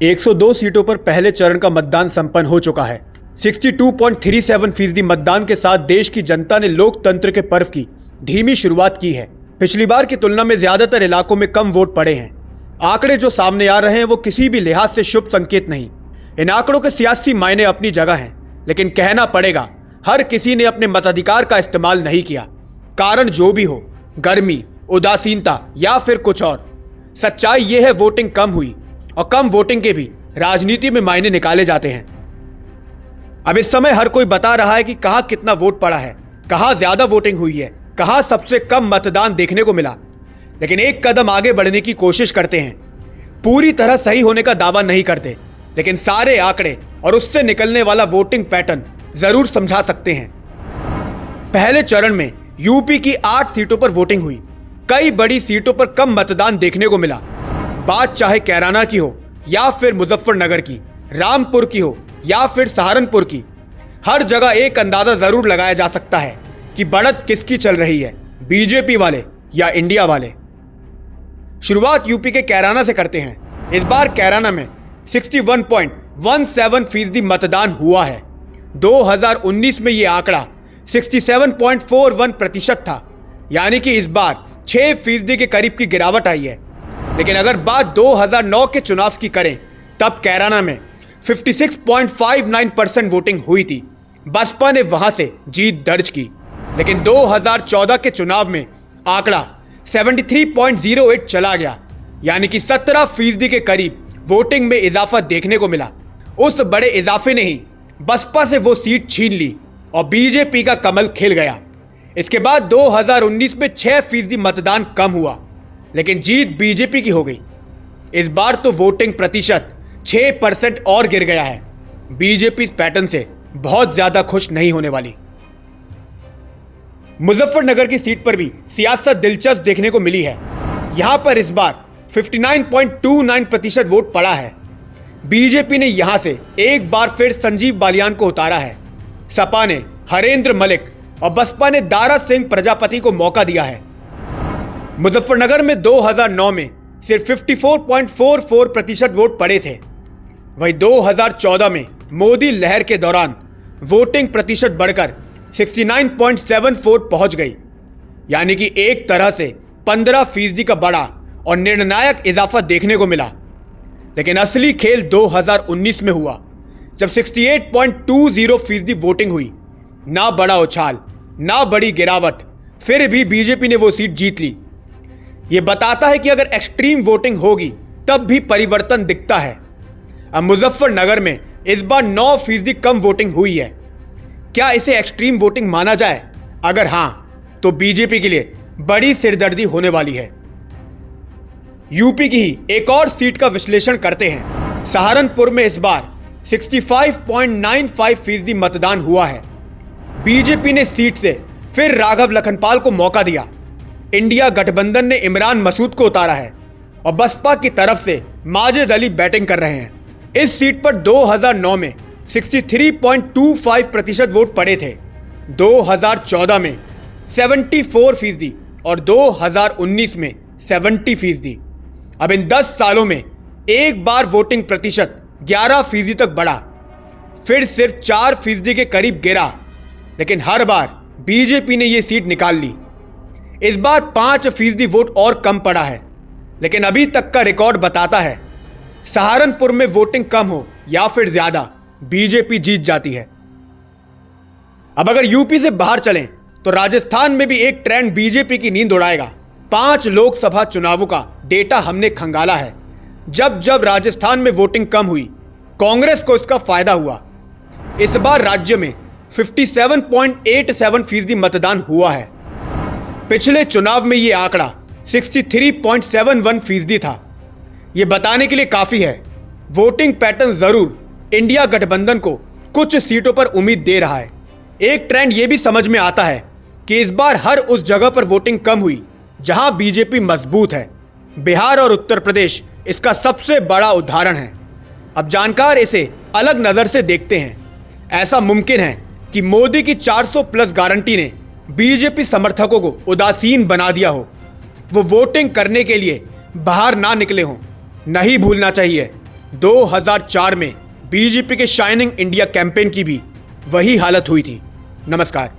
102 सीटों पर पहले चरण का मतदान संपन्न हो चुका है। 62.37% मतदान के साथ देश की जनता ने लोकतंत्र के पर्व की धीमी शुरुआत की है। पिछली बार की तुलना में ज्यादातर इलाकों में कम वोट पड़े हैं। आंकड़े जो सामने आ रहे हैं वो किसी भी लिहाज से शुभ संकेत नहीं। इन आंकड़ों के सियासी मायने अपनी जगह हैं, लेकिन कहना पड़ेगा हर किसी ने अपने मताधिकार का इस्तेमाल नहीं किया। कारण जो भी हो, गर्मी, उदासीनता या फिर कुछ और, सच्चाई ये है वोटिंग कम हुई और कम वोटिंग के भी राजनीति में मायने निकाले जाते हैं। अब इस समय हर कोई बता रहा है कि कहां कितना वोट पड़ा है, कहां ज्यादा वोटिंग हुई है, कहां सबसे कम मतदान देखने को मिला। लेकिन एक कदम आगे बढ़ने की कोशिश करते हैं। पूरी तरह सही होने का दावा नहीं करते, लेकिन सारे आंकड़े और उससे निकलने वाला वोटिंग पैटर्न जरूर समझा सकते हैं। पहले चरण में यूपी की 8 सीटों पर वोटिंग हुई। कई बड़ी सीटों पर कम मतदान देखने को मिला। बात चाहे कैराना की हो या फिर मुजफ्फरनगर की, रामपुर की हो या फिर सहारनपुर की, हर जगह एक अंदाजा जरूर लगाया जा सकता है कि बढ़त किसकी चल रही है, बीजेपी वाले या इंडिया वाले। शुरुआत यूपी के कैराना से करते हैं। इस बार कैराना में 61.17% मतदान हुआ है। 2019 में यह आंकड़ा 67.41% था, यानी कि इस बार 6% के करीब की गिरावट आई है। लेकिन अगर बात 2009 के चुनाव की करें, तब कैराना में 56.59% वोटिंग हुई थी। बसपा ने वहां से जीत दर्ज की। लेकिन 2014 के चुनाव में आंकड़ा 73.08 चला गया, यानी कि 17% के करीब वोटिंग में इजाफा देखने को मिला। उस बड़े इजाफे ने ही बसपा से वो सीट छीन ली और बीजेपी का कमल खिल गया। इसके बाद 2019 में 6% मतदान कम हुआ, लेकिन जीत बीजेपी की हो गई। इस बार तो वोटिंग प्रतिशत 6% और गिर गया है। बीजेपी इस पैटर्न से बहुत ज्यादा खुश नहीं होने वाली। मुजफ्फरनगर की सीट पर भी सियासत दिलचस्प देखने को मिली है। यहां पर इस बार 59.29% वोट पड़ा है। बीजेपी ने यहां से एक बार फिर संजीव बालियान को उतारा है। सपा ने हरेंद्र मलिक और बसपा ने दारा सिंह प्रजापति को मौका दिया है। मुजफ्फरनगर में 2009 में सिर्फ 54.44% वोट पड़े थे। वहीं 2014 में मोदी लहर के दौरान वोटिंग प्रतिशत बढ़कर 69.74 पहुंच गई, यानी कि एक तरह से 15% का बड़ा और निर्णायक इजाफा देखने को मिला। लेकिन असली खेल 2019 में हुआ, जब 68.20% वोटिंग हुई। ना बड़ा उछाल, ना बड़ी गिरावट, फिर भी बीजेपी ने वो सीट जीत ली। ये बताता है कि अगर एक्सट्रीम वोटिंग होगी तब भी परिवर्तन दिखता है। अब मुजफ्फरनगर में इस बार 9% कम वोटिंग हुई है। क्या इसे एक्सट्रीम वोटिंग माना जाए? अगर हां, तो बीजेपी के लिए बड़ी सिरदर्दी होने वाली है। यूपी की ही एक और सीट का विश्लेषण करते हैं। सहारनपुर में इस बार 65.95% मतदान हुआ है। बीजेपी ने सीट से फिर राघव लखनपाल को मौका दिया। इंडिया गठबंधन ने इमरान मसूद को उतारा है और बसपा की तरफ से माजिद अली बैटिंग कर रहे हैं। इस सीट पर 2009 में 63.25% वोट पड़े थे। 2014 में 74% और 2019 में 70%। अब इन 10 सालों में एक बार वोटिंग प्रतिशत 11% तक बढ़ा, फिर सिर्फ 4% के करीब गिरा। लेकिन हर बार बीजेपी ने यह सीट निकाल ली। इस बार 5% वोट और कम पड़ा है, लेकिन अभी तक का रिकॉर्ड बताता है सहारनपुर में वोटिंग कम हो या फिर ज्यादा, बीजेपी जीत जाती है। अब अगर यूपी से बाहर चलें तो राजस्थान में भी एक ट्रेंड बीजेपी की नींद उड़ाएगा। 5 लोकसभा चुनावों का डेटा हमने खंगाला है। जब जब राजस्थान में वोटिंग कम हुई, कांग्रेस को इसका फायदा हुआ। इस बार राज्य में 57.87% मतदान हुआ है। पिछले चुनाव में यह आंकड़ा 63.71% था। यह बताने के लिए काफी है वोटिंग पैटर्न जरूर इंडिया गठबंधन को कुछ सीटों पर उम्मीद दे रहा है। एक ट्रेंड यह भी समझ में आता है कि इस बार हर उस जगह पर वोटिंग कम हुई जहां बीजेपी मजबूत है। बिहार और उत्तर प्रदेश इसका सबसे बड़ा उदाहरण है। अब जानकार इसे अलग नजर से देखते हैं। ऐसा मुमकिन है कि मोदी की 400 प्लस गारंटी ने बीजेपी समर्थकों को उदासीन बना दिया हो। वो वोटिंग करने के लिए बाहर ना निकले हों। नहीं भूलना चाहिए, 2004 में बीजेपी के शाइनिंग इंडिया कैंपेन की भी वही हालत हुई थी। नमस्कार।